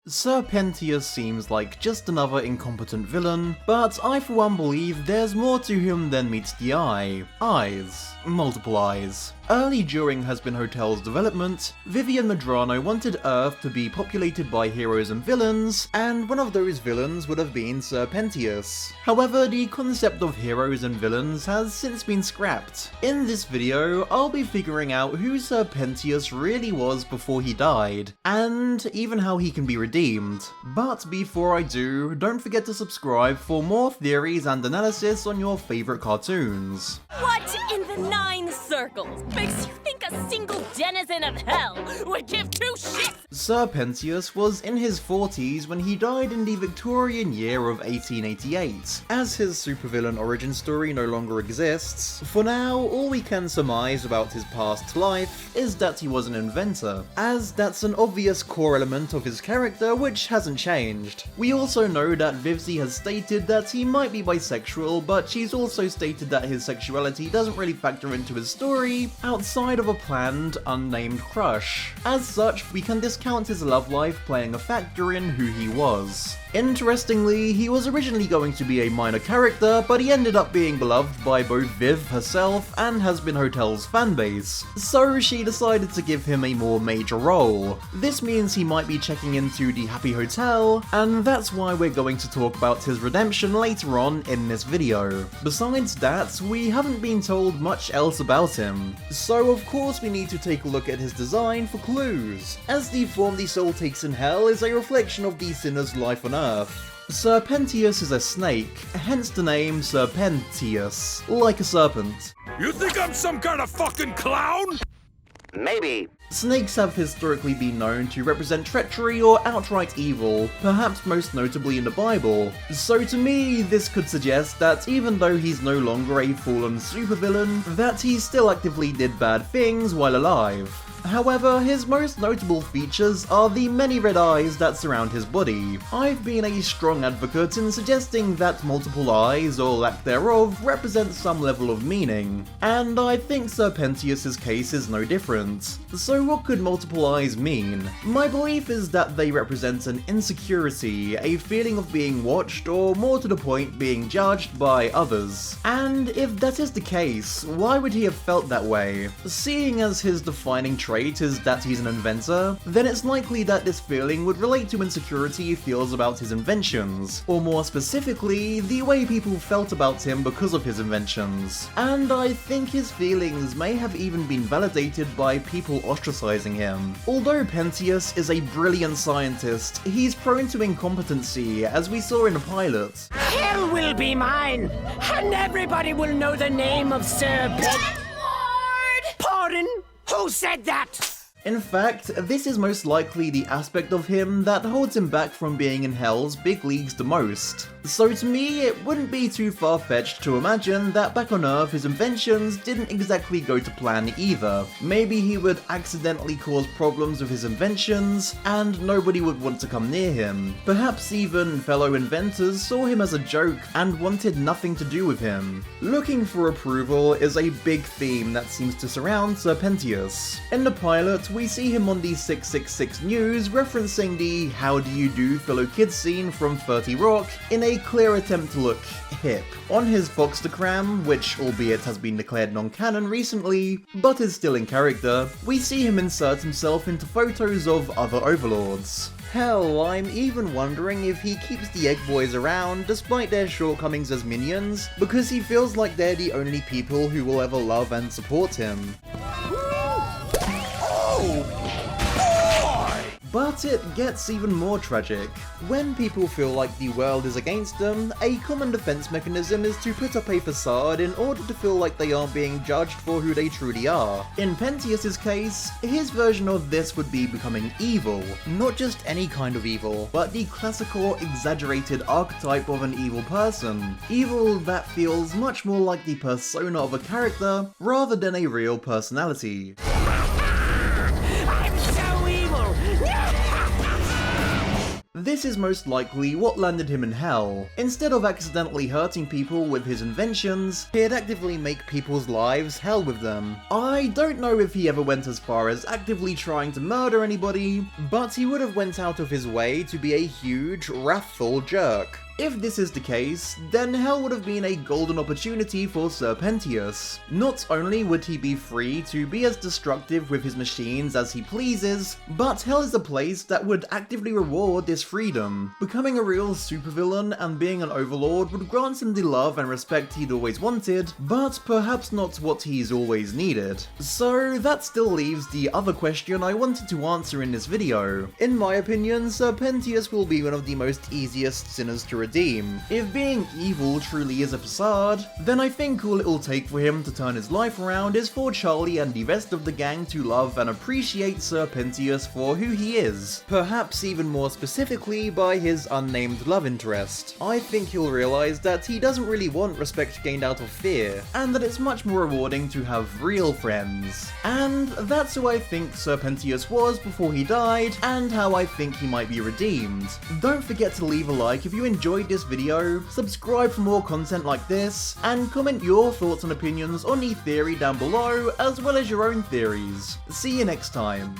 Sir Pentious seems like just another incompetent villain, but I for one believe there's more to him than meets the eye. Eyes. Multiple eyes. Early during Hazbin Hotel's development, Vivian Medrano wanted Earth to be populated by heroes and villains, and one of those villains would have been Sir Pentious. However, the concept of heroes and villains has since been scrapped. In this video, I'll be figuring out who Sir Pentious really was before he died, and even how he can be redeemed. But before I do, don't forget to subscribe for more theories and analysis on your favourite cartoons. What in the 9 circles makes you think a single denizen of hell would give 2 shits? Sir Pentious was in his 40s when he died in the Victorian year of 1888. As his supervillain origin story no longer exists, for now all we can surmise about his past life is that he was an inventor, as that's an obvious core element of his character which hasn't changed. We also know that Vivzie has stated that he might be bisexual, but she's also stated that his sexuality doesn't really factor into his story outside of a planned, unnamed crush. As such, we can discount his love life playing a factor in who he was. Interestingly, he was originally going to be a minor character, but he ended up being beloved by both Viv herself and Hazbin Hotel's fanbase, so she decided to give him a more major role. This means he might be checking into the Happy Hotel, and that's why we're going to talk about his redemption later on in this video. Besides that, we haven't been told much else about him, so of course we need to take a look at his design for clues, as the form the soul takes in hell is a reflection of the sinner's life on Earth. Sir Pentious is a snake, hence the name Sir Pentious, like a serpent. You think I'm some kind of fucking clown? Maybe. Snakes have historically been known to represent treachery or outright evil, perhaps most notably in the Bible. So to me, this could suggest that even though he's no longer a fallen supervillain, that he still actively did bad things while alive. However, his most notable features are the many red eyes that surround his body. I've been a strong advocate in suggesting that multiple eyes, or lack thereof, represent some level of meaning, and I think Sir Pentious' case is no different. So what could multiple eyes mean? My belief is that they represent an insecurity, a feeling of being watched, or more to the point, being judged by others. And if that is the case, why would he have felt that way? Seeing as his defining trait is that he's an inventor, then it's likely that this feeling would relate to insecurity he feels about his inventions, or more specifically, the way people felt about him because of his inventions. And I think his feelings may have even been validated by people ostracizing him. Although Pentious is a brilliant scientist, he's prone to incompetency, as we saw in the pilot. Hell will be mine, and everybody will know the name of Sir Lord! Pardon? Who said that? In fact, this is most likely the aspect of him that holds him back from being in Hell's big leagues the most. So to me, it wouldn't be too far-fetched to imagine that back on Earth his inventions didn't exactly go to plan either. Maybe he would accidentally cause problems with his inventions, and nobody would want to come near him. Perhaps even fellow inventors saw him as a joke and wanted nothing to do with him. Looking for approval is a big theme that seems to surround Sir Pentious. In the pilot, we see him on the 666 News referencing the "How do you do fellow kids" scene from 30 Rock in a clear attempt to look hip. On his Foxtagram, which albeit has been declared non-canon recently, but is still in character, we see him insert himself into photos of other overlords. Hell, I'm even wondering if he keeps the Egg Boys around despite their shortcomings as minions, because he feels like they're the only people who will ever love and support him. But it gets even more tragic. When people feel like the world is against them, a common defense mechanism is to put up a facade in order to feel like they aren't being judged for who they truly are. In Pentious' case, his version of this would be becoming evil. Not just any kind of evil, but the classical, exaggerated archetype of an evil person. Evil that feels much more like the persona of a character, rather than a real personality. This is most likely what landed him in hell. Instead of accidentally hurting people with his inventions, he'd actively make people's lives hell with them. I don't know if he ever went as far as actively trying to murder anybody, but he would have went out of his way to be a huge, wrathful jerk. If this is the case, then hell would have been a golden opportunity for Sir Pentious. Not only would he be free to be as destructive with his machines as he pleases, but hell is a place that would actively reward this freedom. Becoming a real supervillain and being an overlord would grant him the love and respect he'd always wanted, but perhaps not what he's always needed. So that still leaves the other question I wanted to answer in this video. In my opinion, Sir Pentious will be one of the most easiest sinners to redeem. If being evil truly is a facade, then I think all it'll take for him to turn his life around is for Charlie and the rest of the gang to love and appreciate Sir Pentious for who he is, perhaps even more specifically by his unnamed love interest. I think he'll realise that he doesn't really want respect gained out of fear, and that it's much more rewarding to have real friends. And that's who I think Sir Pentious was before he died, and how I think he might be redeemed. Don't forget to leave a like if you enjoyed this video, subscribe for more content like this, and comment your thoughts and opinions on the theory down below, as well as your own theories. See you next time.